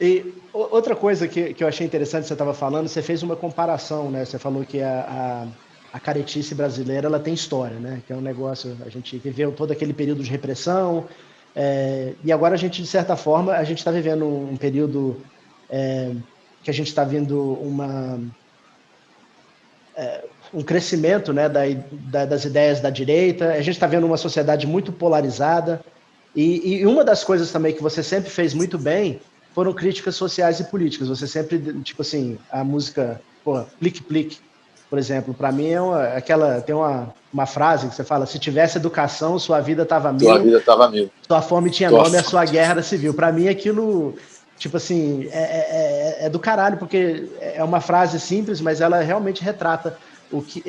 E outra coisa que eu achei interessante que você estava falando, você fez uma comparação, né? Você falou que a caretice brasileira ela tem história, né? Que é um negócio, a gente viveu todo aquele período de repressão, e agora a gente, de certa forma, a gente está vivendo um período é, que a gente está vendo um crescimento, né, das ideias da direita, a gente está vendo uma sociedade muito polarizada, e uma das coisas também que você sempre fez muito bem foram críticas sociais e políticas. Você sempre, tipo assim, a música, pô, Plique Plique, por exemplo, para mim tem uma frase que você fala: se tivesse educação, sua vida estava Tua mil, vida estava mil. sua fome tinha Tua nome, a sua fonte. guerra era civil. Para mim, aquilo, tipo assim, é do caralho, porque é uma frase simples, mas ela realmente retrata o que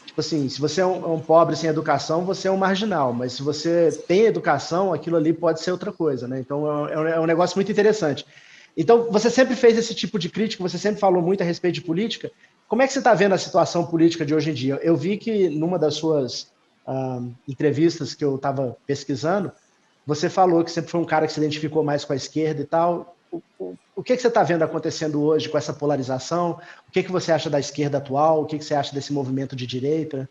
tipo assim, se você é um pobre sem educação, você é um marginal, mas se você tem educação, aquilo ali pode ser outra coisa, né? Então é um negócio muito interessante. Então, você sempre fez esse tipo de crítica, você sempre falou muito a respeito de política. Como é que você está vendo a situação política de hoje em dia? Eu vi que numa das suas entrevistas que eu estava pesquisando, você falou que sempre foi um cara que se identificou mais com a esquerda e tal. O que você está vendo acontecendo hoje com essa polarização? O que você acha da esquerda atual? O que você acha desse movimento de direita?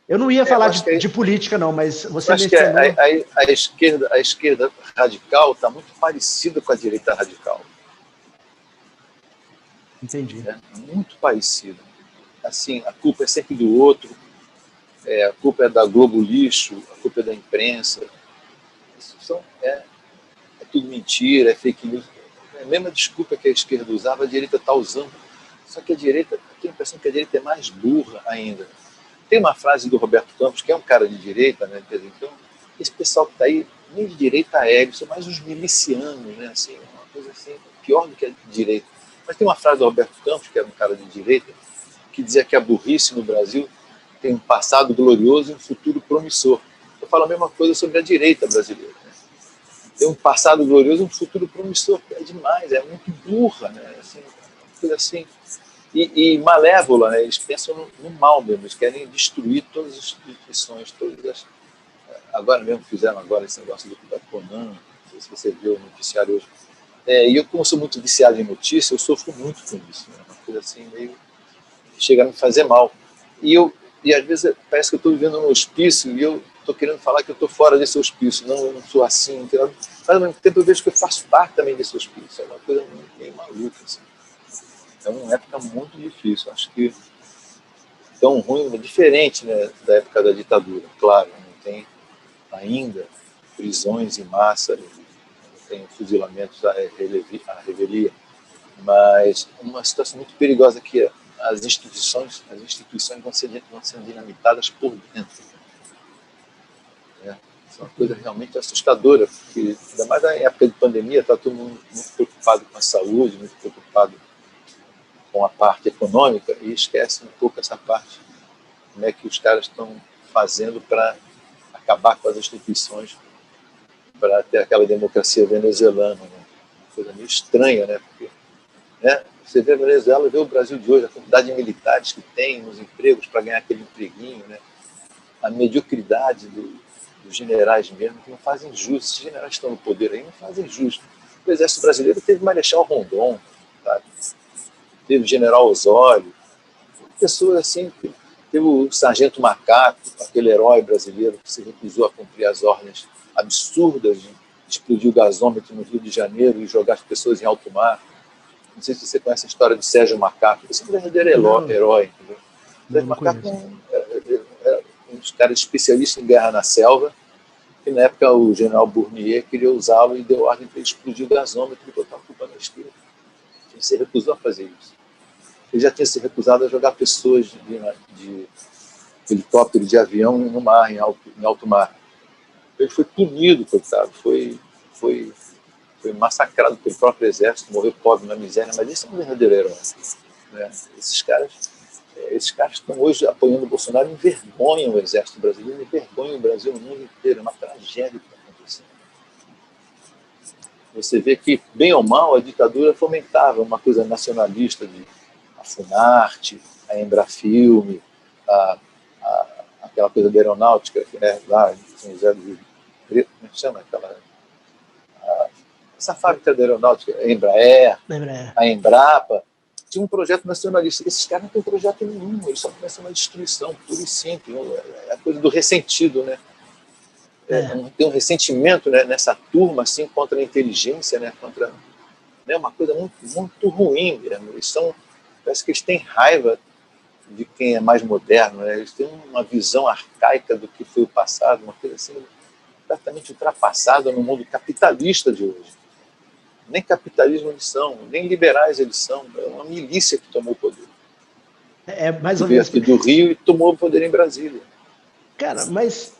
Eu não ia Eu falar acho que, de política, não, mas eu você acho que mencionou. a esquerda radical está muito parecida com a direita radical. Entendi. Né? Muito parecida. Assim, a culpa é sempre do outro, a culpa é da Globo lixo, a culpa é da imprensa. É tudo mentira, é fake news. É a mesma desculpa que a esquerda usava, a direita está usando. Só que a direita, eu tenho a impressão que a direita é mais burra ainda. Tem uma frase do Roberto Campos, que é um cara de direita, né? Então, esse pessoal que está aí, nem de direita é, são mais uns milicianos, né? Assim, uma coisa assim, pior do que a direita. Mas tem uma frase do Roberto Campos, que era um cara de direita, que dizia que a burrice no Brasil tem um passado glorioso e um futuro promissor. Eu falo a mesma coisa sobre a direita brasileira. Né? Tem um passado glorioso e um futuro promissor, que é demais, é muito burra, né? Assim, uma coisa assim. E malévola, né? Eles pensam no mal mesmo, eles querem destruir todas as instituições, todas as... Agora mesmo fizeram agora esse negócio da Conan, não sei se você viu o noticiário hoje. E eu, como sou muito viciado em notícia, eu sofro muito com isso, né? Uma coisa assim, meio chega a me fazer mal. E às vezes parece que eu estou vivendo num hospício e eu estou querendo falar que eu estou fora desse hospício. Não, eu não sou assim. Mas ao mesmo tempo eu vejo que eu faço parte também desse hospício. É uma coisa meio maluca. Assim. É uma época muito difícil. Acho que tão ruim, diferente, né, da época da ditadura. Claro, não tem ainda prisões em massa, não tem fuzilamentos à revelia, mas uma situação muito perigosa que as instituições vão sendo dinamitadas por dentro. Né? Isso é uma coisa realmente assustadora, porque ainda mais na época de pandemia, está todo mundo muito preocupado com a saúde, muito preocupado com a parte econômica e esquece um pouco essa parte, como é que os caras estão fazendo para acabar com as instituições, para ter aquela democracia venezuelana, né? Uma coisa meio estranha, né? Porque, né? Você vê a Venezuela, vê o Brasil de hoje, a quantidade de militares que tem nos empregos para ganhar aquele empreguinho, né? A mediocridade dos generais mesmo, que não fazem justo. Os generais que estão no poder aí não fazem justo. O exército brasileiro teve Marechal Rondon, sabe? Teve General Osório, pessoas assim, teve o Sargento Macaco, aquele herói brasileiro que se recusou a cumprir as ordens absurdas de explodir o gasômetro no Rio de Janeiro e jogar as pessoas em alto mar. Não sei se você conhece a história de Sérgio Macaco, esse é um verdadeiro Não, herói. Entendeu? Sérgio não Macaco conheço. era um dos caras especialistas em guerra na selva, e na época o general Bournier queria usá-lo e deu ordem para ele explodir o gasômetro e botar a culpa na esquerda. Ele se recusou a fazer isso. Ele já tinha se recusado a jogar pessoas de helicóptero, de avião no mar, em alto mar. Ele foi punido, coitado, foi massacrado pelo próprio exército, morreu pobre na miséria, mas esse é um verdadeiro herói. Né? Esses caras estão hoje apoiando o Bolsonaro, envergonham o exército brasileiro, envergonham o Brasil no mundo inteiro, é uma tragédia que está acontecendo. Você vê que, bem ou mal, a ditadura fomentava uma coisa nacionalista de a Funarte, a Embrafilme, aquela coisa da aeronáutica, né, lá em São José do Rio Preto, como é que chama aquela Essa fábrica da aeronáutica, a Embraer, Lembra? a Embrapa, tinha um projeto nacionalista. Esses caras não têm projeto nenhum, eles só começam na destruição, pura e simples. É a coisa do ressentido, né? Tem um ressentimento, né, nessa turma assim, contra a inteligência, né, contra, né, uma coisa muito, muito ruim mesmo. Parece que eles têm raiva de quem é mais moderno, né? Eles têm uma visão arcaica do que foi o passado, uma coisa assim completamente ultrapassada no mundo capitalista de hoje. Nem capitalismo eles são, nem liberais eles são. É uma milícia que tomou o poder. Mais Que ou veio menos. aqui do Rio e tomou o poder em Brasília. Cara, mas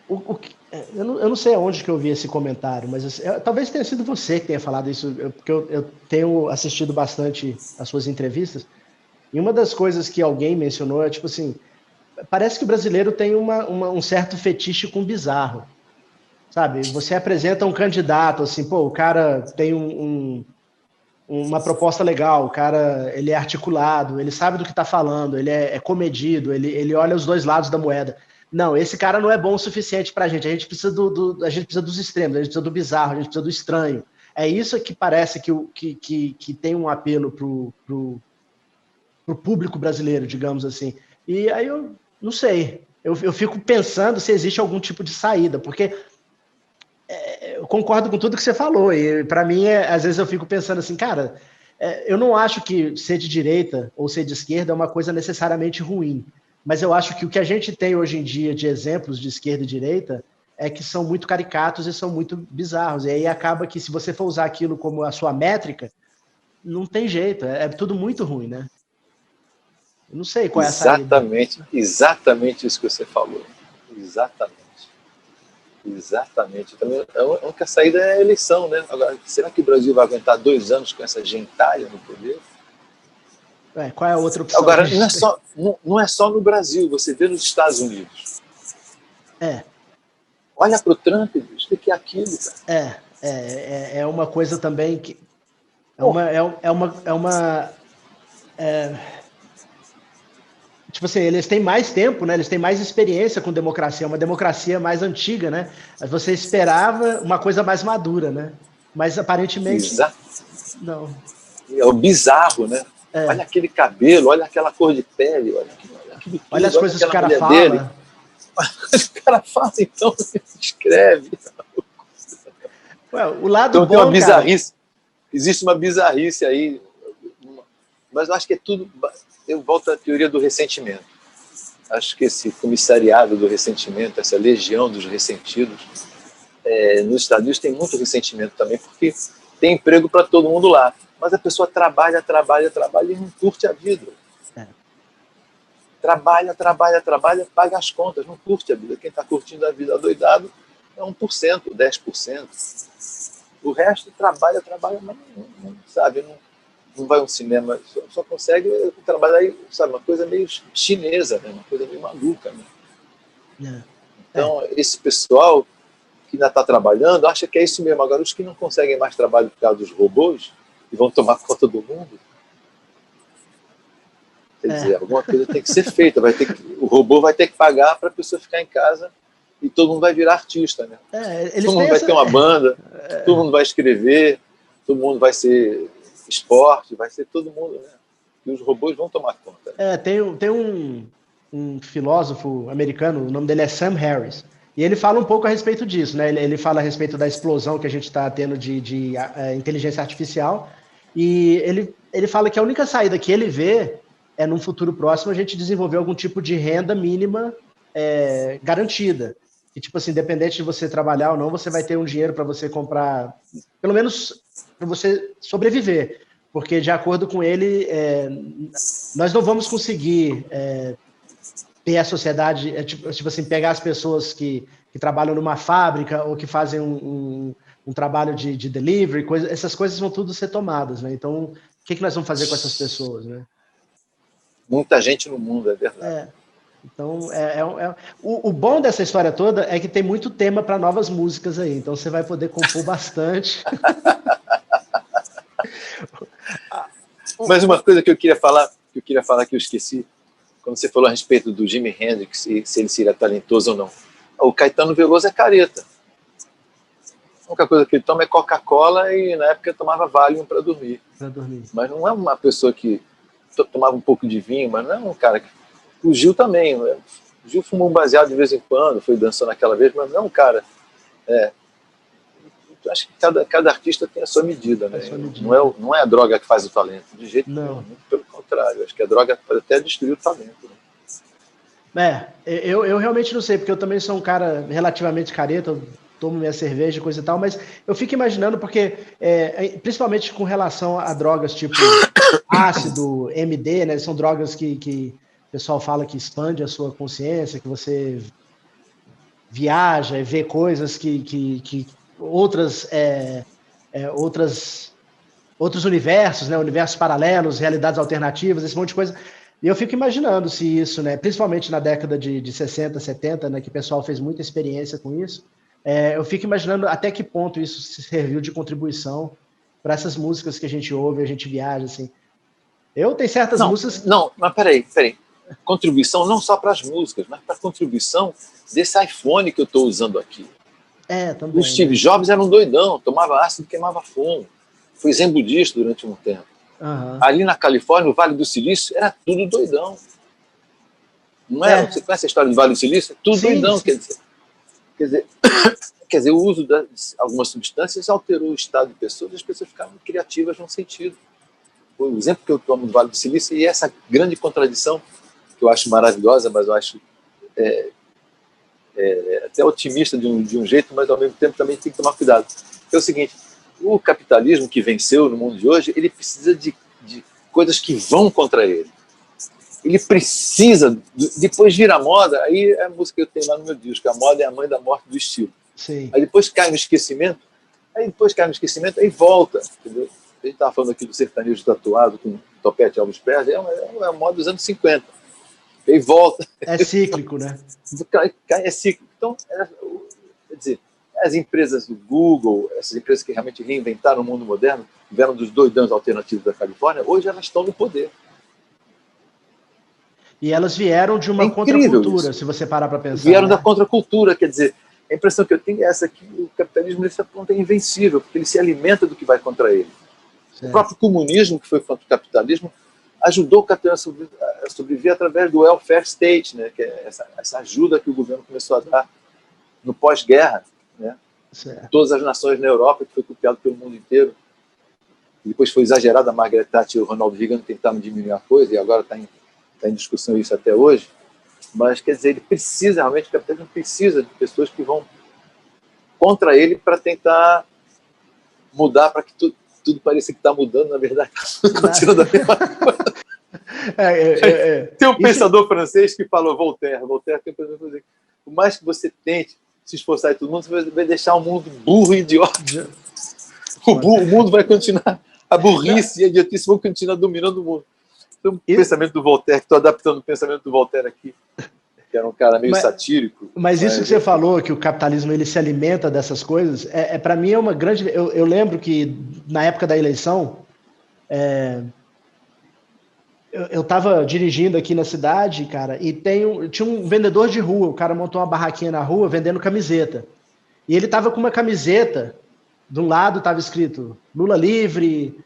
eu não sei aonde que eu vi esse comentário, mas assim, talvez tenha sido você que tenha falado isso, porque eu tenho assistido bastante as suas entrevistas, e uma das coisas que alguém mencionou é tipo assim, parece que o brasileiro tem um certo fetiche com bizarro, sabe? Você apresenta um candidato, assim, pô, o cara tem uma proposta legal, o cara ele é articulado, ele sabe do que está falando, ele é comedido, ele olha os dois lados da moeda. Não, esse cara não é bom o suficiente para a gente precisa a gente precisa dos extremos, a gente precisa do bizarro, a gente precisa do estranho. É isso que parece que tem um apelo pro público brasileiro, digamos assim. E aí eu não sei, eu fico pensando se existe algum tipo de saída, porque eu concordo com tudo que você falou, e para mim, às vezes eu fico pensando assim, cara, eu não acho que ser de direita ou ser de esquerda é uma coisa necessariamente ruim, mas eu acho que o que a gente tem hoje em dia de exemplos de esquerda e direita é que são muito caricatos e são muito bizarros, e aí acaba que se você for usar aquilo como a sua métrica, não tem jeito, é tudo muito ruim, né? Eu não sei qual é a saída. Exatamente isso que você falou. Exatamente. Exatamente. Também, a única saída é a eleição, né? Agora, será que o Brasil vai aguentar 2 anos com essa gentalha no poder? Qual é a outra opção que a Agora, gente tem? não é só no Brasil, você vê nos Estados Unidos. É, Olha para o Trump, bicho, o que é aquilo, cara? é uma coisa também que Pô, tipo assim, eles têm mais tempo, né? Eles têm mais experiência com democracia, é uma democracia mais antiga, né? Você esperava uma coisa mais madura, né? Mas aparentemente exa não. é o bizarro, né? Olha É. aquele cabelo, olha aquela cor de pele, olha aquilo Olha as tudo, olha coisas que o aquela cara mulher dele. fala. O cara fala, então, escreve. Ué, o lado Então tem uma bom, cara. bizarrice, existe uma bizarrice aí, mas eu acho que é tudo. Eu volto à teoria do ressentimento. Acho que esse comissariado do ressentimento, essa legião dos ressentidos, nos Estados Unidos tem muito ressentimento também, porque tem emprego para todo mundo lá. Mas a pessoa trabalha e não curte a vida. É, Trabalha, paga as contas, não curte a vida. Quem está curtindo a vida adoidado é 1%, 10%. O resto trabalha, mas não sabe, não vai a um cinema, só consegue trabalhar aí, sabe, uma coisa meio chinesa, né? Uma coisa meio maluca. Né? é. Então, esse pessoal que ainda está trabalhando acha que é isso mesmo. Agora, os que não conseguem mais trabalho por causa dos robôs e vão tomar conta do mundo, quer dizer, alguma coisa tem que ser feita. O robô vai ter que pagar para a pessoa ficar em casa e todo mundo vai virar artista. Né? Eles Todo têm mundo vai essa. ter uma banda, todo mundo vai escrever, todo mundo vai ser esporte, vai ser todo mundo. Né? E os robôs vão tomar conta. Tem um filósofo americano, o nome dele é Sam Harris, e ele fala um pouco a respeito disso, né? Ele fala a respeito da explosão que a gente está tendo de inteligência artificial, e ele fala que a única saída que ele vê é, num futuro próximo, a gente desenvolver algum tipo de renda mínima garantida. E, tipo assim, independente de você trabalhar ou não, você vai ter um dinheiro para você comprar, pelo menos para você sobreviver. Porque, de acordo com ele, nós não vamos conseguir ter a sociedade, tipo assim, pegar as pessoas que trabalham numa fábrica ou que fazem um trabalho de delivery, essas coisas vão tudo ser tomadas, né? Então, o que nós vamos fazer com essas pessoas, né? Muita gente no mundo, é verdade. Então, o bom dessa história toda é que tem muito tema para novas músicas aí, então você vai poder compor bastante. Mas uma coisa que eu queria falar que eu esqueci, quando você falou a respeito do Jimi Hendrix, se ele seria talentoso ou não. O Caetano Veloso é careta. A única coisa que ele toma é Coca-Cola e na época ele tomava Valium para dormir. Mas não é uma pessoa que tomava um pouco de vinho, mas não é um cara que... O Gil também. O Gil fumou um baseado de vez em quando, foi dançando aquela vez, mas não é um cara... Eu acho que cada artista tem a sua medida, né? Não é a droga que faz o talento, de jeito nenhum. Pelo contrário, acho que a droga pode até destruir o talento. Né? Eu realmente não sei, porque eu também sou um cara relativamente careta, eu tomo minha cerveja, coisa e tal, mas eu fico imaginando, porque, principalmente com relação a drogas tipo ácido, MD, né? São drogas que o pessoal fala que expande a sua consciência, que você viaja e vê coisas que outros universos, né? Universos paralelos, realidades alternativas, esse monte de coisa. E eu fico imaginando se isso, né, principalmente na década de 60, 70, né, que o pessoal fez muita experiência com isso, eu fico imaginando até que ponto isso serviu de contribuição para essas músicas que a gente ouve, a gente viaja, assim. Eu tenho certas músicas... Não, mas peraí. Contribuição não só para as músicas, mas para a contribuição desse iPhone que eu estou usando aqui. Também. O Steve Jobs era um doidão, tomava ácido e queimava fumo. Foi zen budista durante um tempo. Ali na Califórnia, no Vale do Silício, era tudo doidão. Não é? Você conhece a história do Vale do Silício? É tudo doidão, sim. Quer dizer, o uso de algumas substâncias alterou o estado de pessoas e as pessoas ficaram criativas num sentido. O exemplo que eu tomo do Vale do Silício, e essa grande contradição, que eu acho maravilhosa, mas eu acho até otimista de um jeito, mas ao mesmo tempo também tem que tomar cuidado. É o seguinte, o capitalismo que venceu no mundo de hoje, ele precisa de coisas que vão contra ele. Ele precisa, depois vira moda, aí é a música que eu tenho lá no meu disco, a moda é a mãe da morte do estilo. Sim. Aí depois cai no esquecimento, aí volta, entendeu? A gente estava falando aqui do sertanejo tatuado com topete Elvis Presley, é uma moda dos anos 50. Aí volta. É cíclico, né? É cíclico. Então, quer dizer, as empresas do Google, essas empresas que realmente reinventaram o mundo moderno, vieram dos doidões alternativos da Califórnia, hoje elas estão no poder. E elas vieram de uma contracultura, se você parar para pensar. Vieram da contracultura, quer dizer, a impressão que eu tenho é essa, que o capitalismo nesse ponto é invencível, porque ele se alimenta do que vai contra ele. Certo. O próprio comunismo, que foi contra o capitalismo, ajudou o capitalismo a sobreviver através do welfare state, né, que é essa ajuda que o governo começou a dar no pós-guerra, né, todas as nações na Europa, que foi copiado pelo mundo inteiro. E depois foi exagerado, a Margaret Thatcher e o Ronald Reagan tentaram diminuir a coisa, e agora está em discussão isso até hoje. Mas, quer dizer, ele precisa, realmente, o capitalismo precisa de pessoas que vão contra ele para tentar mudar, para que tudo pareça que está mudando, na verdade está continuando a mesma coisa. Tem um pensador francês que falou, Voltaire tem um pensador francês, por mais que você tente se esforçar em todo mundo, você vai deixar o mundo burro e idiota. O mundo vai continuar, a burrice e a idiotice vão continuar dominando o mundo. Então, o pensamento do Voltaire, estou adaptando o pensamento do Voltaire aqui, que era um cara meio satírico. Mas isso que você falou, que o capitalismo ele se alimenta dessas coisas, para mim é uma grande... Eu lembro que na época da eleição, eu estava dirigindo aqui na cidade, cara, e tinha um vendedor de rua, o cara montou uma barraquinha na rua vendendo camiseta. E ele estava com uma camiseta, de um lado estava escrito Lula livre,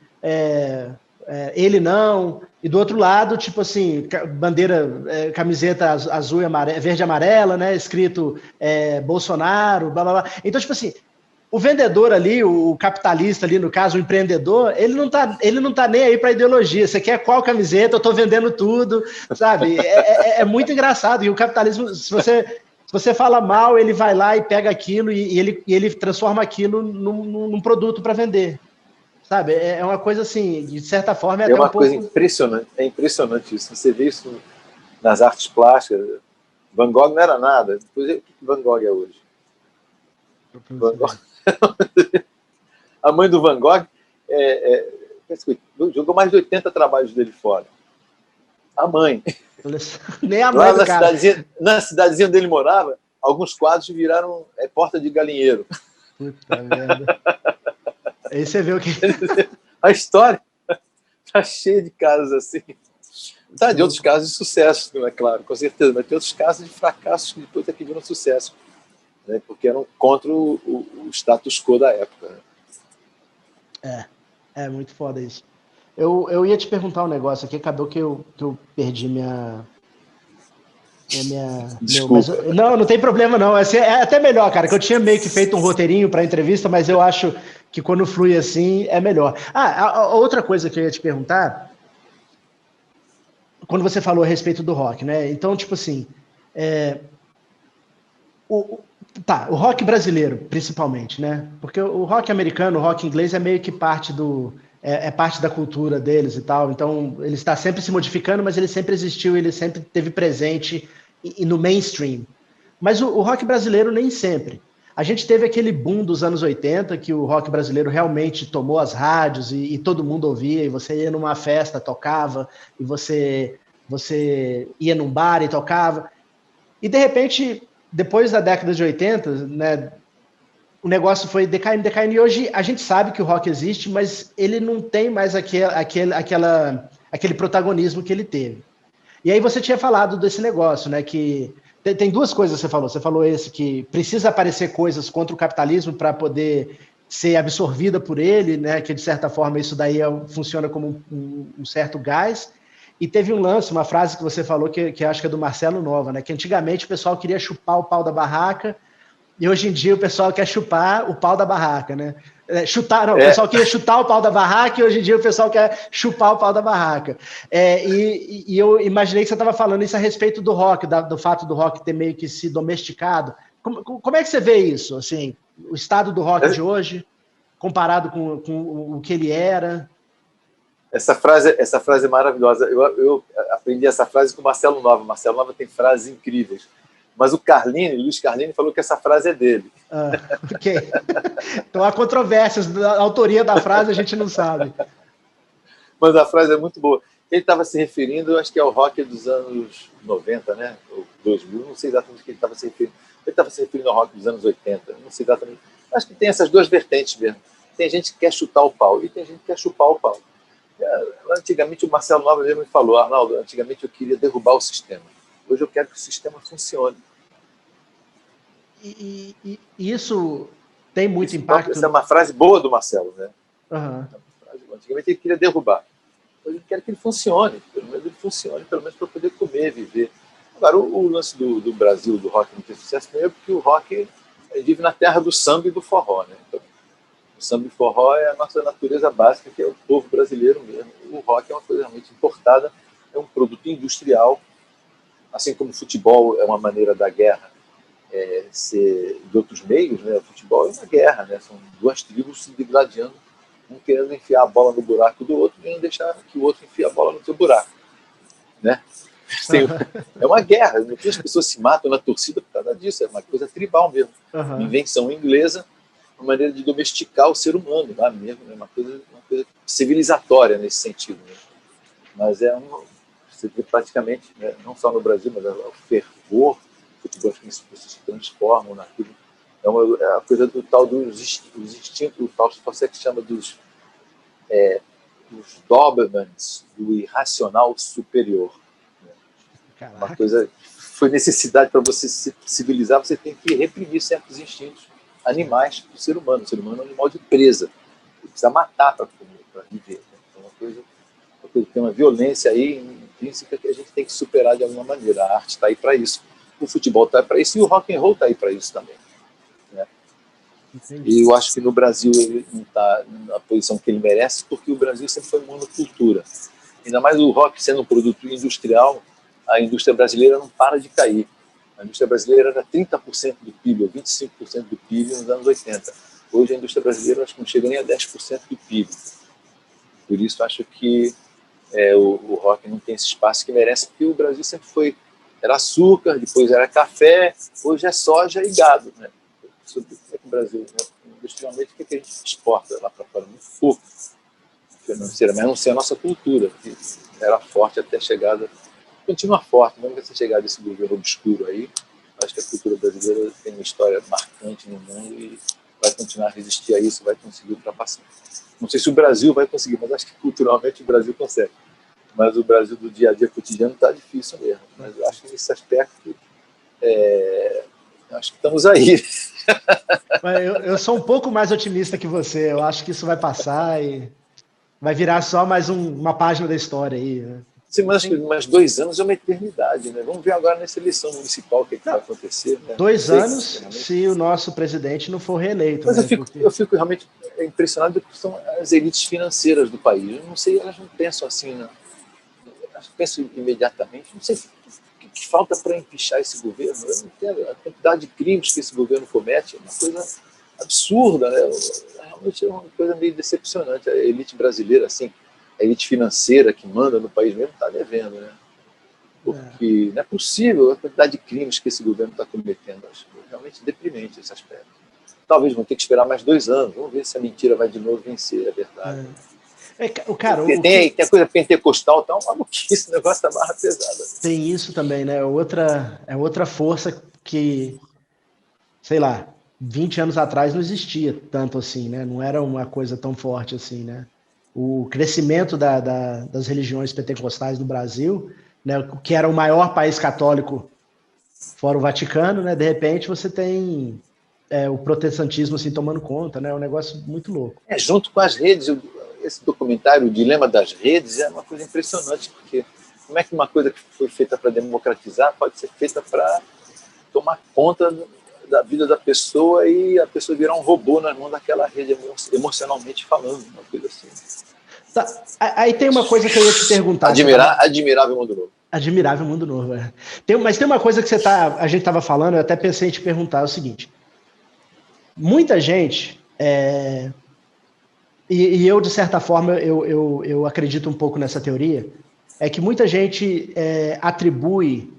ele não, e do outro lado, tipo assim, bandeira, camiseta azul e verde e amarela, né, escrito Bolsonaro, blá blá blá. Então, tipo assim, o vendedor ali, o capitalista ali, no caso, o empreendedor, ele não tá nem aí para ideologia. Você quer qual camiseta? Eu tô vendendo tudo, sabe? É muito engraçado. E o capitalismo, se você fala mal, ele vai lá e pega aquilo e ele transforma aquilo num produto para vender. Sabe? É uma coisa assim, de certa forma... É uma coisa impressionante. É impressionante isso. Você vê isso nas artes plásticas. Van Gogh não era nada. Depois, o que Van Gogh é hoje? Van Gogh. A mãe do Van Gogh jogou mais de 80 trabalhos dele fora. A mãe. Nem a mãe lá na cidadezinha onde ele morava, alguns quadros viraram porta de galinheiro. Puta merda. Aí você vê o que... A história está cheia de casos assim. Tá, de outros casos de sucesso, não é claro, com certeza, mas tem outros casos de fracassos que depois é que viram sucesso. né? Porque eram contra o status quo da época. Né? É muito foda isso. Eu ia te perguntar um negócio aqui, acabou que eu perdi mas Desculpa. não tem problema não. Assim, é até melhor, cara, que eu tinha meio que feito um roteirinho para a entrevista, mas eu acho que quando flui assim é melhor. A outra coisa que eu ia te perguntar, quando você falou a respeito do rock, né? Então, tipo assim, o, o rock brasileiro, principalmente, né? Porque o rock americano, o rock inglês é meio que parte parte da cultura deles e tal. Então, ele está sempre se modificando, mas ele sempre existiu, ele sempre teve presente e no mainstream. Mas o rock brasileiro nem sempre. A gente teve aquele boom dos anos 80, que o rock brasileiro realmente tomou as rádios e todo mundo ouvia, e você ia numa festa, tocava, e você ia num bar e tocava. E, de repente, depois da década de 80, né, o negócio foi decaindo. E hoje a gente sabe que o rock existe, mas ele não tem mais aquele protagonismo que ele teve. E aí você tinha falado desse negócio, né? Que tem duas coisas que você falou. Você falou esse que precisa aparecer coisas contra o capitalismo para poder ser absorvida por ele, né? Que de certa forma isso daí funciona como um certo gás. E teve um lance, uma frase que você falou que acho que é do Marcelo Nova, né? Que antigamente o pessoal queria chupar o pau da barraca e hoje em dia o pessoal quer chupar o pau da barraca, né? O pessoal queria chutar o pau da barraca e hoje em dia o pessoal quer chupar o pau da barraca. E eu imaginei que você estava falando isso a respeito do rock, do fato do rock ter meio que se domesticado. Como é que você vê isso? Assim, o estado do rock de hoje, comparado com o que ele era? Essa frase é maravilhosa. Eu aprendi essa frase com o Marcelo Nova. Marcelo Nova tem frases incríveis. Mas o Luiz Carlini, falou que essa frase é dele. Ok. Então há controvérsias. A autoria da frase a gente não sabe. Mas a frase é muito boa. Ele estava se referindo, acho que ao rock dos anos 90, né? Ou 2000, não sei exatamente o que ele estava se referindo. Ele estava se referindo ao rock dos anos 80, não sei exatamente. Acho que tem essas duas vertentes mesmo. Tem gente que quer chutar o pau e tem gente que quer chupar o pau. Antigamente, o Marcelo Nova mesmo me falou: Arnaldo, antigamente eu queria derrubar o sistema. Hoje eu quero que o sistema funcione. E isso tem muito impacto. Essa é uma frase boa do Marcelo, né? Uhum. Antigamente ele queria derrubar. Hoje eu quero que ele funcione, pelo menos para poder comer, viver. Agora, o lance do Brasil, do rock não ter sucesso, primeiro porque o rock vive na terra do samba e do forró, né? Então, o samba e forró é a nossa natureza básica, que é o povo brasileiro mesmo. O rock é uma coisa realmente importada, é um produto industrial, assim como o futebol é uma maneira da guerra ser de outros meios, né? O futebol é uma guerra, né? São duas tribos se digladiando, um querendo enfiar a bola no buraco do outro e não deixar que o outro enfie a bola no seu buraco, né? É uma guerra, as pessoas se matam na torcida por causa disso, é uma coisa tribal mesmo. Uma invenção inglesa, uma maneira de domesticar o ser humano lá mesmo, é uma coisa civilizatória nesse sentido, né? Mas você vê praticamente, né, não só no Brasil, mas o fervor, o futebol, que as pessoas se transformam naquilo. É a coisa do tal dos instintos, o tal você que chama dos Dobermans, do irracional superior. Né? Uma coisa que foi necessidade para você se civilizar, você tem que reprimir certos instintos animais do ser humano. O ser humano é um animal de presa. Ele precisa matar para viver. Né? Então, uma coisa tem uma violência aí intrínseca que a gente tem que superar de alguma maneira. A arte está aí para isso. O futebol está aí para isso e o rock and roll está aí para isso também. Né? E eu acho que no Brasil ele não está na posição que ele merece, porque o Brasil sempre foi monocultura. Ainda mais o rock sendo um produto industrial, a indústria brasileira não para de cair. A indústria brasileira era 30% do PIB, ou 25% do PIB nos anos 80. Hoje a indústria brasileira acho que não chega nem a 10% do PIB. Por isso acho que o rock não tem esse espaço que merece, porque o Brasil sempre era açúcar, depois era café, hoje é soja e gado. Né? Sobre o Brasil, né? Industrialmente, o que a gente exporta lá para fora? Muito pouco financeiramente, a não ser a nossa cultura, que era forte até a chegada, continua forte, mesmo que essa chegada desse governo obscuro aí. Acho que a cultura brasileira tem uma história marcante no mundo e vai continuar a resistir a isso, vai conseguir ultrapassar. Não sei se o Brasil vai conseguir, mas acho que culturalmente o Brasil consegue. Mas o Brasil do dia a dia cotidiano está difícil mesmo. Mas eu acho que nesse aspecto, acho que estamos aí. Eu sou um pouco mais otimista que você. Eu acho que isso vai passar e vai virar só mais uma página da história aí, né? Sim, mas acho que mais 2 anos é uma eternidade, né? Vamos ver agora nessa eleição municipal o que vai acontecer. Né? 2 anos se o nosso presidente não for reeleito. Mas né? eu fico realmente impressionado com são as elites financeiras do país. Eu não sei, elas não pensam assim, né? Elas pensam imediatamente. Não sei o que falta para empichar esse governo. Eu não entendo a quantidade de crimes que esse governo comete. É uma coisa absurda, né? Realmente é uma coisa meio decepcionante. A elite brasileira, assim, a elite financeira que manda no país mesmo está devendo, né? Porque não é possível a quantidade de crimes que esse governo está cometendo. Acho realmente deprimente esse aspecto. Talvez vão ter que esperar mais 2 anos. Vamos ver se a mentira vai de novo vencer, é verdade. Tem a coisa pentecostal, tá uma maluquice, esse negócio da barra pesada. Tem isso também, né? Outra força que, sei lá, 20 anos atrás não existia tanto assim, né? Não era uma coisa tão forte assim, né? O crescimento das religiões pentecostais no Brasil, né, que era o maior país católico fora o Vaticano, né? De repente você tem o protestantismo assim tomando conta, né? É um negócio muito louco. Junto com as redes, esse documentário, O Dilema das Redes, é uma coisa impressionante, porque como é que uma coisa que foi feita para democratizar pode ser feita para tomar conta da vida da pessoa e a pessoa virar um robô nas mãos daquela rede, emocionalmente falando, uma coisa assim. Tá. Aí tem uma coisa que eu ia te perguntar. Admirável Mundo Novo. Admirável Mundo Novo, é. Mas tem uma coisa que a gente estava falando, eu até pensei em te perguntar, é o seguinte. Muita gente, e eu, de certa forma, eu acredito um pouco nessa teoria, é que muita gente atribui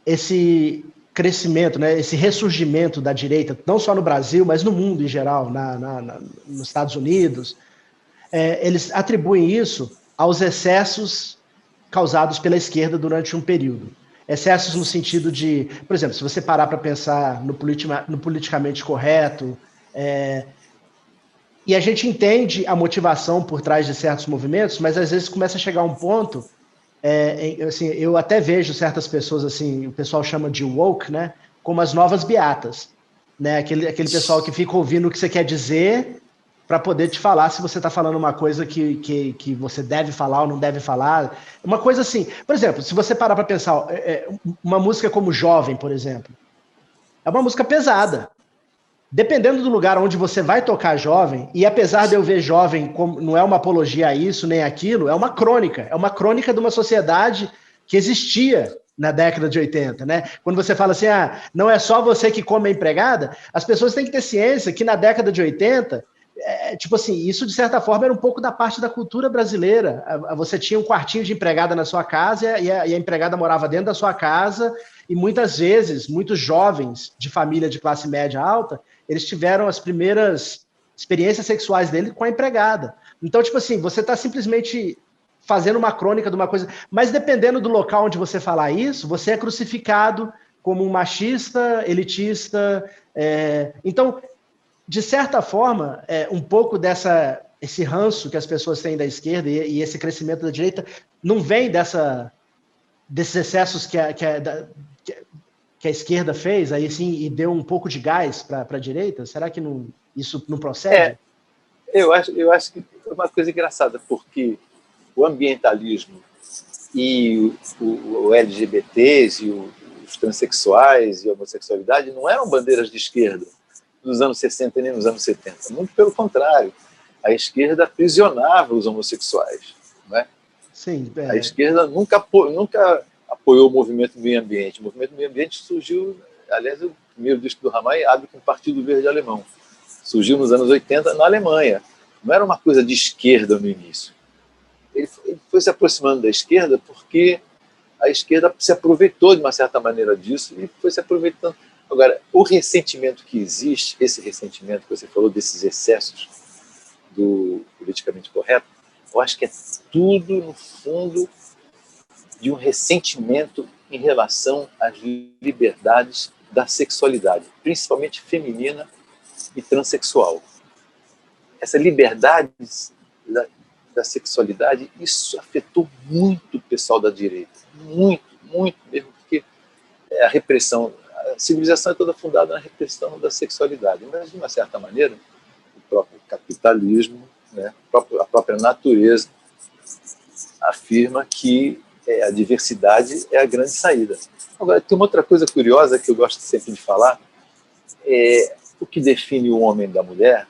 esse crescimento, né, esse ressurgimento da direita, não só no Brasil, mas no mundo em geral, nos Estados Unidos, eles atribuem isso aos excessos causados pela esquerda durante um período. Excessos no sentido de, por exemplo, se você parar para pensar no politicamente correto, e a gente entende a motivação por trás de certos movimentos, mas às vezes começa a chegar um ponto, assim, eu até vejo certas pessoas, assim, o pessoal chama de woke, né, como as novas beatas, né, aquele pessoal que fica ouvindo o que você quer dizer para poder te falar se você está falando uma coisa que você deve falar ou não deve falar. Uma coisa assim, por exemplo, se você parar para pensar, uma música como Jovem, por exemplo, é uma música pesada. Dependendo do lugar onde você vai tocar Jovem, e apesar de eu ver Jovem como não é uma apologia a isso nem aquilo, é uma crônica de uma sociedade que existia na década de 80, né? Quando você fala assim, não é só você que come a empregada, as pessoas têm que ter ciência que na década de 80, tipo assim, isso de certa forma era um pouco da parte da cultura brasileira. Você tinha um quartinho de empregada na sua casa e a empregada morava dentro da sua casa, e muitas vezes, muitos jovens de família de classe média alta, eles tiveram as primeiras experiências sexuais dele com a empregada. Então, tipo assim, você está simplesmente fazendo uma crônica de uma coisa, mas dependendo do local onde você falar isso, você é crucificado como um machista, elitista. Então, de certa forma, um pouco esse ranço que as pessoas têm da esquerda e esse crescimento da direita não vem desses excessos que a esquerda fez, aí sim, e deu um pouco de gás para a direita? Será que isso não procede? Eu acho que é uma coisa engraçada, porque o ambientalismo e o LGBTs e os transexuais e a homossexualidade não eram bandeiras de esquerda nos anos 60 nem nos anos 70. Muito pelo contrário. A esquerda aprisionava os homossexuais. Não é? Sim, A esquerda nunca apoiou o movimento do meio ambiente. O movimento do meio ambiente surgiu, aliás, o primeiro disco do Rammstein abre com o Partido Verde Alemão. Surgiu nos anos 80 na Alemanha. Não era uma coisa de esquerda no início. Ele foi se aproximando da esquerda porque a esquerda se aproveitou de uma certa maneira disso e foi se aproveitando. Agora, o ressentimento que existe, esse ressentimento que você falou, desses excessos do politicamente correto, eu acho que é tudo, no fundo, de um ressentimento em relação às liberdades da sexualidade, principalmente feminina e transexual. Essa liberdade da sexualidade, isso afetou muito o pessoal da direita. Muito, muito mesmo, porque a repressão civilização é toda fundada na repressão da sexualidade. Mas, de uma certa maneira, o próprio capitalismo, né, a própria natureza, afirma que a diversidade é a grande saída. Agora, tem uma outra coisa curiosa que eu gosto sempre de falar, o que define o homem da mulher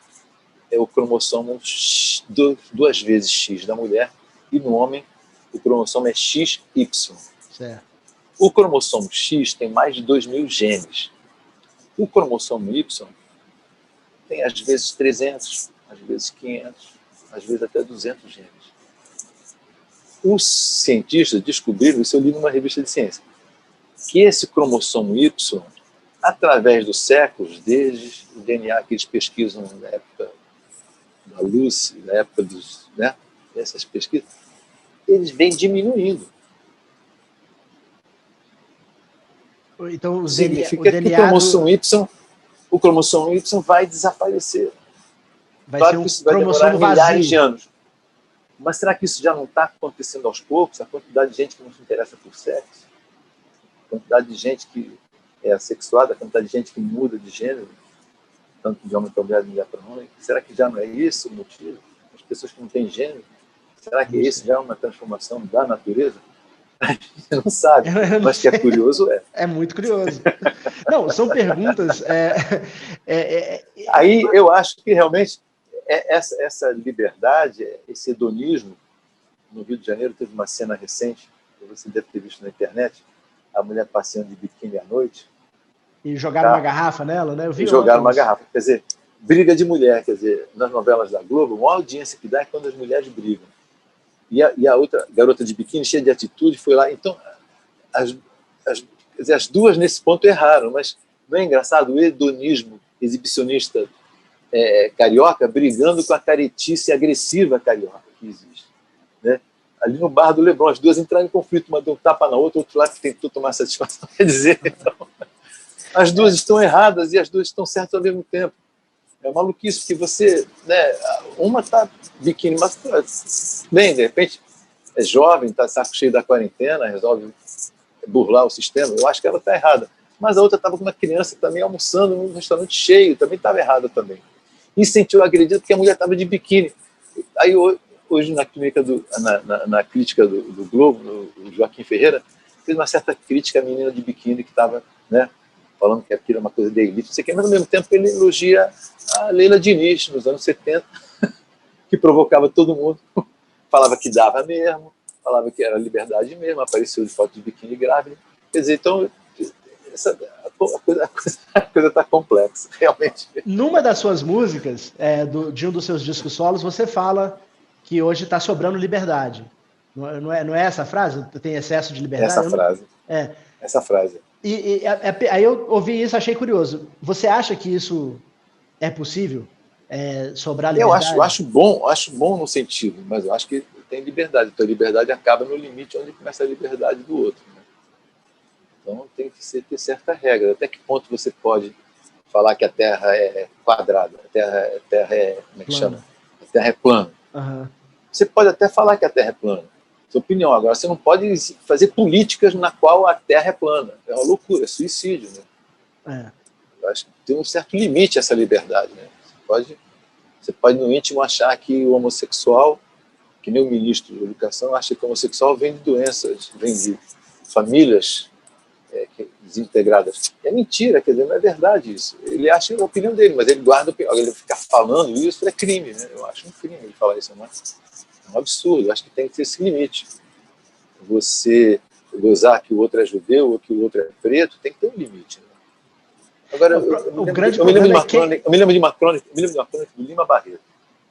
é o cromossomo duas vezes X da mulher, e no homem o cromossomo é XY. Certo. O cromossomo X tem mais de 2.000 genes. O cromossomo Y tem às vezes 300, às vezes 500, às vezes até 200 genes. Os cientistas descobriram, isso eu li numa revista de ciência, que esse cromossomo Y, através dos séculos, desde o DNA que eles pesquisam na época da Lucy, na época dessas pesquisas, eles vêm diminuindo. Então, significa que o cromossomo Y vai desaparecer. Vai claro ser um que isso vai cromossomo demorar milhares de vazio. anos. Mas será que isso já não está acontecendo aos poucos? A quantidade de gente que não se interessa por sexo, a quantidade de gente que é assexuada, a quantidade de gente que muda de gênero, tanto de homem para mulher, de mulher para homem, será que já não é isso o motivo? As pessoas que não têm gênero, será que isso já é uma transformação da natureza? A gente não sabe, mas que é curioso é. É muito curioso. Não, são perguntas... Aí eu acho que realmente essa liberdade, esse hedonismo, no Rio de Janeiro teve uma cena recente, que você deve ter visto na internet, a mulher passeando de biquíni à noite. E jogaram uma garrafa nela, né? Eu vi jogaram uma garrafa. Quer dizer, briga de mulher, quer dizer, nas novelas da Globo, a maior audiência que dá é quando as mulheres brigam. E a outra garota de biquíni, cheia de atitude, foi lá. Então, as duas nesse ponto erraram, mas não é engraçado o hedonismo exibicionista carioca brigando com a caretice agressiva carioca que existe. Né? Ali no bar do Leblon, as duas entraram em conflito, uma deu um tapa na outra, o outro lado tentou tomar satisfação. Quer dizer, então, as duas estão erradas e as duas estão certas ao mesmo tempo. É maluquice, porque você, né, uma está biquíni, mas bem, de repente é jovem, está saco cheio da quarentena, resolve burlar o sistema, eu acho que ela está errada. Mas a outra estava com uma criança também almoçando num restaurante cheio, também estava errada também. E sentiu agredido porque a mulher estava de biquíni. Aí hoje na clínica na crítica do Globo, o Joaquim Ferreira fez uma certa crítica à menina de biquíni que estava, né, falando que aquilo é uma coisa de elite, não sei o quê, mas ao mesmo tempo ele elogia a Leila Diniz, nos anos 70, que provocava todo mundo, falava que dava mesmo, falava que era liberdade mesmo, apareceu de foto de biquíni grávida. Quer dizer, então, a coisa está complexa, realmente. Numa das suas músicas, de um dos seus discos solos, você fala que hoje está sobrando liberdade. Não é essa frase? Tem excesso de liberdade? Essa frase. Essa frase. Aí eu ouvi isso, achei curioso. Você acha que isso é possível? Sobrar liberdade? Eu acho bom no sentido, mas eu acho que tem liberdade. Então a liberdade acaba no limite onde começa a liberdade do outro. Né? Então tem que ter certa regra. Até que ponto você pode falar que a Terra é quadrada, a Terra é como é que chama? A Terra é plana. Uhum. Você pode até falar que a Terra é plana. Sua opinião. Agora, você não pode fazer políticas na qual a Terra é plana. É uma loucura, é suicídio. Né? Eu acho que tem um certo limite a essa liberdade. Né? Você pode, no íntimo, achar que o homossexual, que nem o ministro da Educação, acha que o homossexual vem de doenças, vem de famílias desintegradas. É mentira, quer dizer, não é verdade isso. Ele acha a opinião dele, mas ele guarda a opinião. Ele ficar falando isso é crime. Né? Eu acho um crime ele falar isso, é um absurdo. Eu acho que tem que ter esse limite. Você gozar que o outro é judeu ou que o outro é preto, tem que ter um limite. Né? Agora, eu me lembro de uma crônica do Lima Barreto.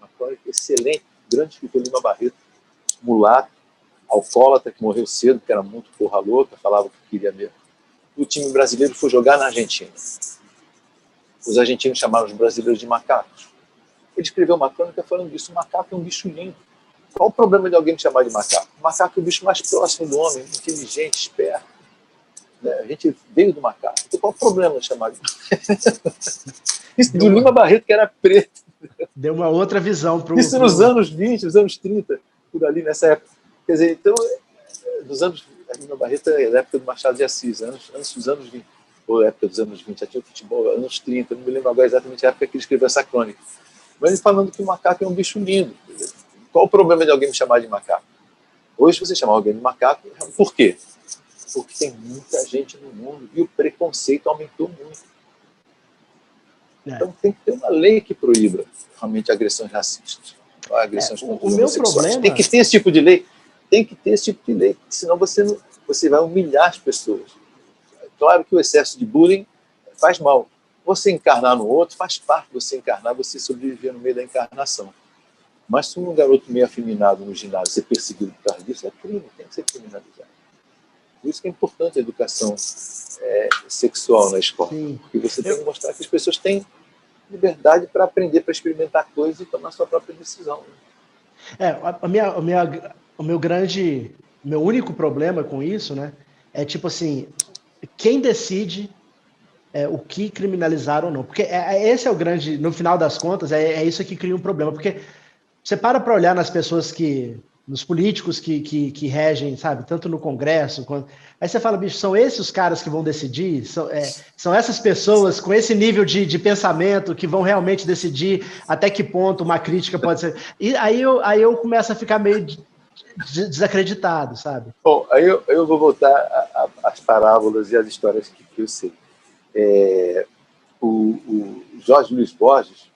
Uma crônica excelente, grande escritor Lima Barreto, mulato, alcoólatra, que morreu cedo, porque era muito porra louca, falava o que queria mesmo. O time brasileiro foi jogar na Argentina. Os argentinos chamaram os brasileiros de macacos. Ele escreveu uma crônica falando disso. O macaco é um bicho lindo. Qual o problema de alguém me chamar de macaco? O macaco é o bicho mais próximo do homem, inteligente, esperto. Né? A gente veio do macaco. Então, qual o problema de chamar de macaco? Isso do Lima Barreto, que era preto. Deu uma outra visão para o... Isso nos anos 20, nos anos 30, por ali, nessa época. Quer dizer, então, dos anos... A Lima Barreto é da época do Machado de Assis, dos anos 20. ou época dos anos 20, já tinha o futebol, anos 30, não me lembro agora exatamente a época que ele escreveu essa crônica. Mas ele falando que o macaco é um bicho lindo. Qual o problema de alguém me chamar de macaco? Hoje, você chamar alguém de macaco, por quê? Porque tem muita gente no mundo e o preconceito aumentou muito. Então tem que ter uma lei que proíba realmente agressões racistas, agressões contra os homossexuais. Problema... Tem que ter esse tipo de lei. Tem que ter esse tipo de lei, senão você vai humilhar as pessoas. Claro que o excesso de bullying faz mal. Você encarnar no outro faz parte de você encarnar, você sobreviver no meio da encarnação. Mas se um garoto meio afeminado no ginásio ser perseguido por causa disso, é crime, tem que ser criminalizado. Por isso que é importante a educação sexual na escola. Sim. Porque você tem que mostrar que as pessoas têm liberdade para aprender, para experimentar coisas e tomar sua própria decisão. O meu único problema com isso, né, é tipo assim, quem decide o que criminalizar ou não. Porque esse é o grande, no final das contas, é isso que cria um problema. Porque você para olhar nas pessoas nos políticos que regem, sabe, tanto no Congresso, quanto... Aí você fala, bicho, são esses os caras que vão decidir? São essas pessoas com esse nível de pensamento que vão realmente decidir até que ponto uma crítica pode ser... E aí eu começo a ficar meio desacreditado, sabe? Bom, aí eu vou voltar às parábolas e às histórias que eu sei. O Jorge Luiz Borges,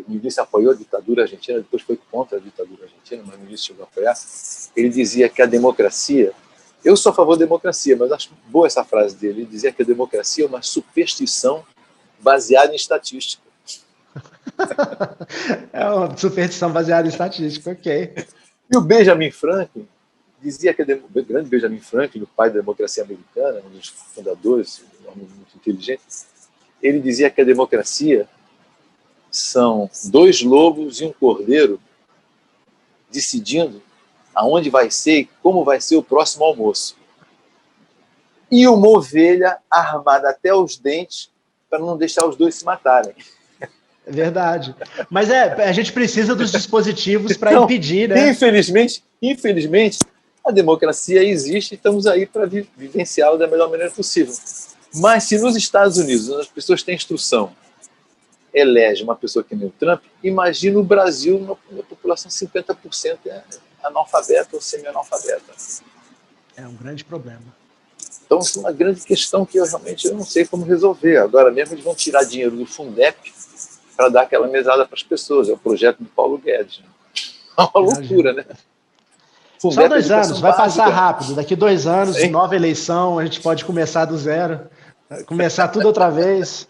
no início apoiou a ditadura argentina, depois foi contra a ditadura argentina, mas no início chegou a apoiar, ele dizia que a democracia, eu sou a favor da democracia, mas acho boa essa frase dele, ele dizia que a democracia é uma superstição baseada em estatística. É uma superstição baseada em estatística, ok. E o Benjamin Franklin dizia que o grande Benjamin Franklin, o pai da democracia americana, um dos fundadores, um homem muito inteligente, ele dizia que a democracia são 2 lobos e um cordeiro decidindo aonde vai ser e como vai ser o próximo almoço. E uma ovelha armada até os dentes para não deixar os 2 se matarem. É verdade. Mas a gente precisa dos dispositivos para impedir, né? Infelizmente, a democracia existe e estamos aí para vivenciá-la da melhor maneira possível. Mas se nos Estados Unidos as pessoas têm instrução, elege uma pessoa que nem o Trump, imagina o Brasil, uma população 50% analfabeta ou semi-analfabeta. É um grande problema. Então, isso é uma grande questão que eu realmente não sei como resolver. Agora mesmo eles vão tirar dinheiro do Fundep para dar aquela mesada para as pessoas. É o projeto do Paulo Guedes. É uma loucura, né? Fundep, só 2 anos, vai passar rápido. Daqui 2 anos, sim, nova eleição, a gente pode começar do zero, começar tudo outra vez.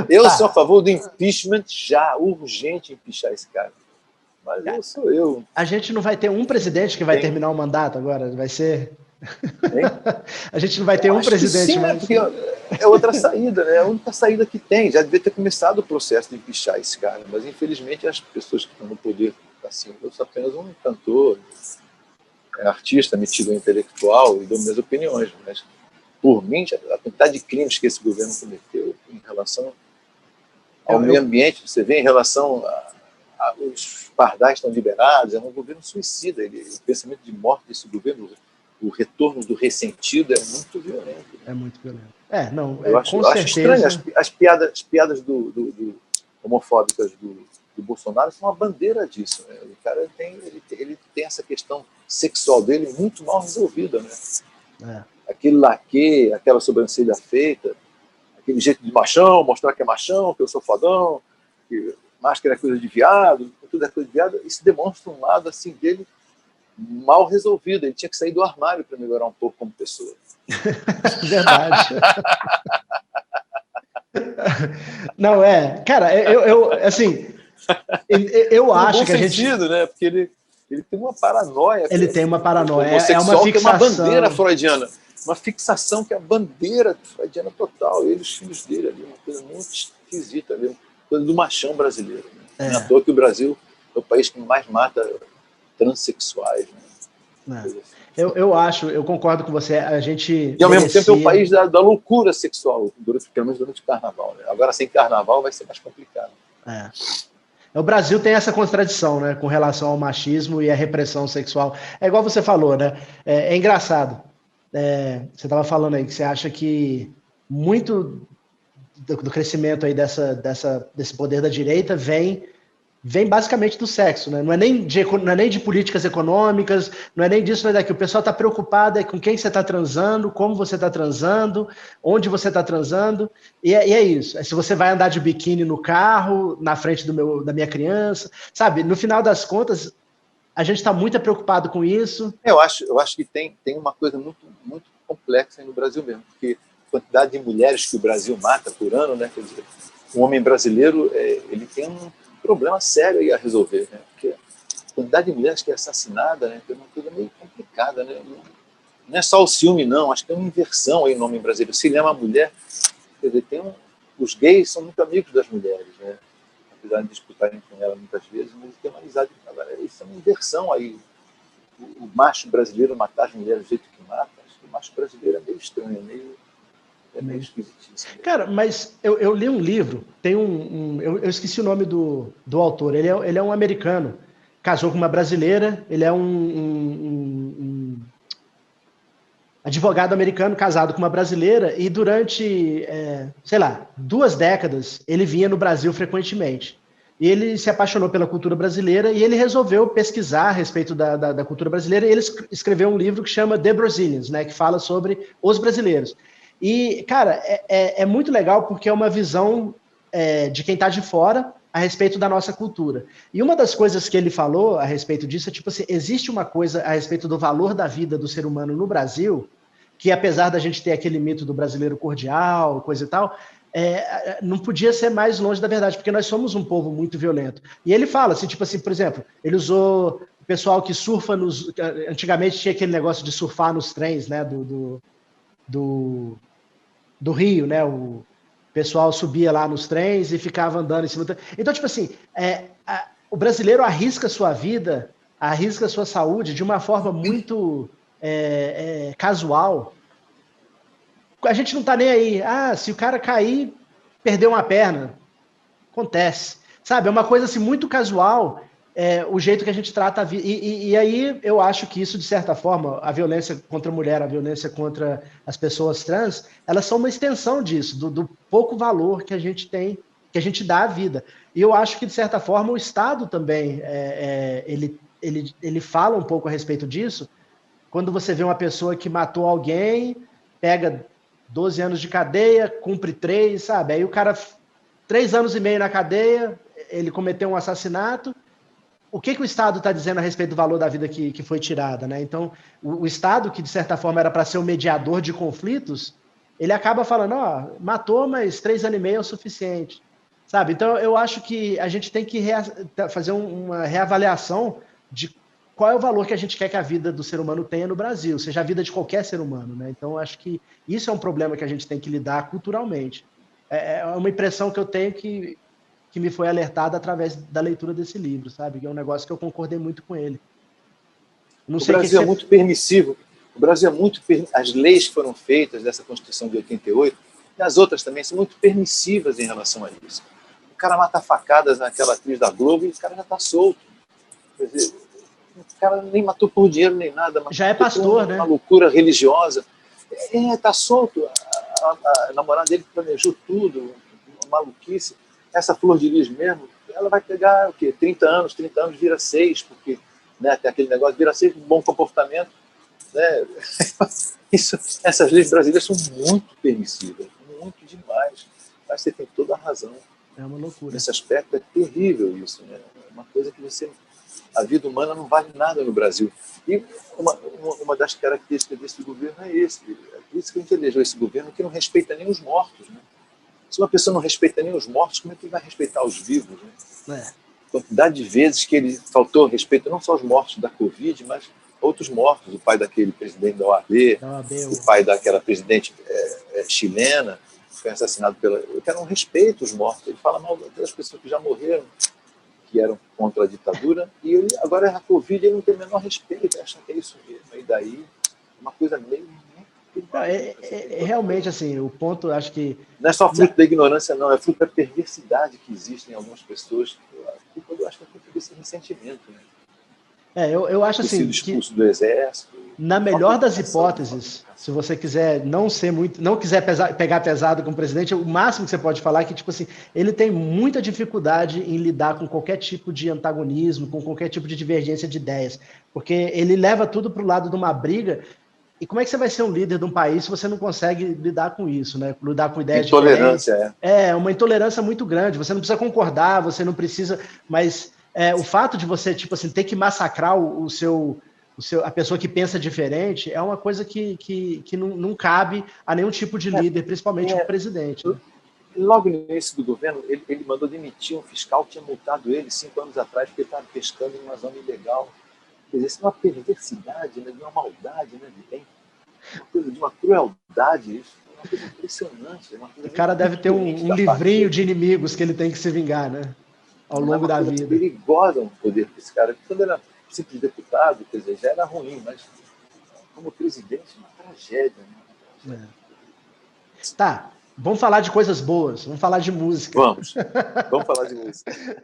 Eu sou a favor do impeachment já, urgente impeachar esse cara. Mas eu sou eu. A gente não vai ter um presidente que vai terminar o mandato agora, vai ser... A gente não vai ter um presidente. Sim, né? Porque é outra saída, né? É a única saída que tem. Já devia ter começado o processo de empichar esse cara, mas infelizmente as pessoas que estão no poder, assim, eu sou apenas um cantor, artista, metido intelectual e dou minhas opiniões, mas por mim, a quantidade de crimes que esse governo cometeu em relação ao meio ambiente, você vê em relação os pardais estão liberados, é um governo suicida, o pensamento de morte desse governo, o retorno do ressentido é muito violento. É muito violento. Eu acho estranho, as piadas homofóbicas do Bolsonaro são uma bandeira disso, né? O cara ele tem essa questão sexual dele muito mal resolvida, né? Aquele laque, aquela sobrancelha feita, aquele jeito de machão, mostrar que é machão, que eu sou fodão, que máscara é coisa de viado, tudo é coisa de viado, isso demonstra um lado assim dele mal resolvido. Ele tinha que sair do armário para melhorar um pouco como pessoa. Verdade. Não, cara, eu acho que a gente... sentido, né? Porque ele tem uma paranoia. Ele tem uma paranoia, é uma fixação. Que é uma bandeira freudiana. Uma fixação que é a bandeira freudiana total. Ele e os filhos dele ali, uma coisa muito esquisita ali, uma coisa do machão brasileiro. Né? Não é à toa que o Brasil é o país que mais mata transexuais. Né? Eu concordo com você. A gente e ao mesmo tempo é o país da loucura sexual, pelo menos durante o carnaval. Né? Agora, sem carnaval, vai ser mais complicado. O Brasil tem essa contradição, né, com relação ao machismo e à repressão sexual. É igual você falou, né? É engraçado. Você estava falando aí que você acha que muito do crescimento aí desse poder da direita vem basicamente do sexo, né? Não é nem de políticas econômicas, não é nem disso, não é daquilo. O pessoal está preocupado com quem você está transando, como você está transando, onde você está transando, e é isso. Se você vai andar de biquíni no carro, na frente da minha criança, sabe? No final das contas, a gente está muito preocupado com isso. Eu acho que tem uma coisa muito, muito complexa aí no Brasil mesmo, porque a quantidade de mulheres que o Brasil mata por ano, né? Quer dizer, o homem brasileiro ele tem um problema sério aí a resolver, né? Porque a quantidade de mulheres que é assassinada, né? É uma coisa meio complicada, né? Não é só o ciúme, não. Acho que tem uma inversão aí no homem brasileiro. Se ele é uma mulher, quer dizer, os gays são muito amigos das mulheres, né? Apesar de disputarem com ela muitas vezes, mas tem uma amizade. Agora, isso é uma inversão aí. O macho brasileiro matar as mulheres do jeito que mata, acho que o macho brasileiro é meio estranho, é meio esquisitíssimo. Cara, mas eu li um livro, tem eu esqueci o nome do autor, ele é um americano, casou com uma brasileira, ele é um advogado americano casado com uma brasileira e durante, sei lá, 2 décadas ele vinha no Brasil frequentemente. E ele se apaixonou pela cultura brasileira e ele resolveu pesquisar a respeito da cultura brasileira e ele escreveu um livro que chama The Brazilians, né, que fala sobre os brasileiros. E, cara, é muito legal porque é uma visão de quem está de fora a respeito da nossa cultura. E uma das coisas que ele falou a respeito disso é, tipo assim, existe uma coisa a respeito do valor da vida do ser humano no Brasil, que apesar da gente ter aquele mito do brasileiro cordial, coisa e tal, não podia ser mais longe da verdade, porque nós somos um povo muito violento. E ele fala, assim, tipo assim, por exemplo, ele usou o pessoal que surfa nos... Antigamente tinha aquele negócio de surfar nos trens, né, do Rio, né, o pessoal subia lá nos trens e ficava andando em cima do... Então, tipo assim, o brasileiro arrisca sua vida, arrisca sua saúde de uma forma muito casual. A gente não tá nem aí. Ah, se o cara cair, perdeu uma perna. Acontece. Sabe, é uma coisa assim muito casual, o jeito que a gente trata a vida. E aí eu acho que isso, de certa forma, a violência contra a mulher, a violência contra as pessoas trans, elas são uma extensão disso, do pouco valor que a gente tem, que a gente dá à vida. E eu acho que, de certa forma, o Estado também, ele fala um pouco a respeito disso, quando você vê uma pessoa que matou alguém, pega 12 anos de cadeia, cumpre 3, sabe? Aí o cara, 3 anos e meio na cadeia, ele cometeu um assassinato. O que o Estado está dizendo a respeito do valor da vida que foi tirada, né? Então, o Estado, que de certa forma era para ser o mediador de conflitos, ele acaba falando, ó, matou, mas 3 anos e meio é o suficiente, sabe? Então, eu acho que a gente tem que fazer uma reavaliação de qual é o valor que a gente quer que a vida do ser humano tenha no Brasil, seja a vida de qualquer ser humano, né? Então, eu acho que isso é um problema que a gente tem que lidar culturalmente. É uma impressão que eu tenho que me foi alertada através da leitura desse livro, sabe? Que é um negócio que eu concordei muito com ele. Não O sei o que Brasil é você... muito permissivo. O Brasil é muito as leis que foram feitas dessa Constituição de 88 e as outras também são muito permissivas em relação a isso. O cara mata facadas naquela atriz da Globo e o cara já está solto. Quer dizer, o cara nem matou por dinheiro nem nada, já é pastor, né? Uma loucura religiosa. Está solto. A namorada dele planejou tudo, uma maluquice. Essa Flor de Lis mesmo, ela vai pegar o quê? 30 anos vira 6, porque, né, tem aquele negócio, vira 6 com bom comportamento. Né? Essas leis brasileiras são muito permissivas, muito demais. Mas você tem toda a razão. É uma loucura. Nesse aspecto é terrível isso. Né? É uma coisa que a vida humana não vale nada no Brasil. E uma das características desse governo é esse. É por isso que a gente elegeu esse governo que não respeita nem os mortos. Né? Se uma pessoa não respeita nem os mortos, como é que ele vai respeitar os vivos? Né? A quantidade de vezes que ele faltou respeito, não só aos mortos da Covid, mas outros mortos. O pai daquele presidente da OAB, o pai daquela presidente chilena, que foi assassinado pela... O cara não respeita os mortos. Ele fala mal das pessoas que já morreram, que eram contra a ditadura, e ele, agora a Covid, ele não tem o menor respeito, acha que é isso mesmo. E daí, uma coisa meio... realmente, assim, o ponto, acho que... Não é só fruto da ignorância, não, é fruto da perversidade que existe em algumas pessoas. Eu acho que é fruto desse ressentimento. Né? Eu acho assim... Sido expulso do exército. Na melhor das hipóteses, se você quiser não ser muito, não quiser pegar pesado com o presidente, o máximo que você pode falar é que, tipo assim, ele tem muita dificuldade em lidar com qualquer tipo de antagonismo, com qualquer tipo de divergência de ideias, porque ele leva tudo para o lado de uma briga. E como é que você vai ser um líder de um país se você não consegue lidar com isso, né? Lidar com ideias diferentes. Intolerância, É uma intolerância muito grande. Você não precisa concordar, você não precisa, mas o fato de você, tipo assim, ter que massacrar a pessoa que pensa diferente é uma coisa que não cabe a nenhum tipo de líder, principalmente o presidente. Né? Logo no início do governo, ele mandou demitir um fiscal que tinha multado ele 5 anos atrás porque ele estava pescando em uma zona ilegal. Quer dizer, isso é uma perversidade, né, de uma maldade, né, uma coisa de uma crueldade, isso é uma coisa impressionante. Uma coisa o cara deve ter um livrinho de inimigos que ele tem que se vingar, né? Ao longo da vida. Perigosa um poder desse cara. Quando era simples deputado, quer dizer, já era ruim, mas como presidente, uma tragédia. Né? Tá, vamos falar de coisas boas, vamos falar de música. Vamos falar de música.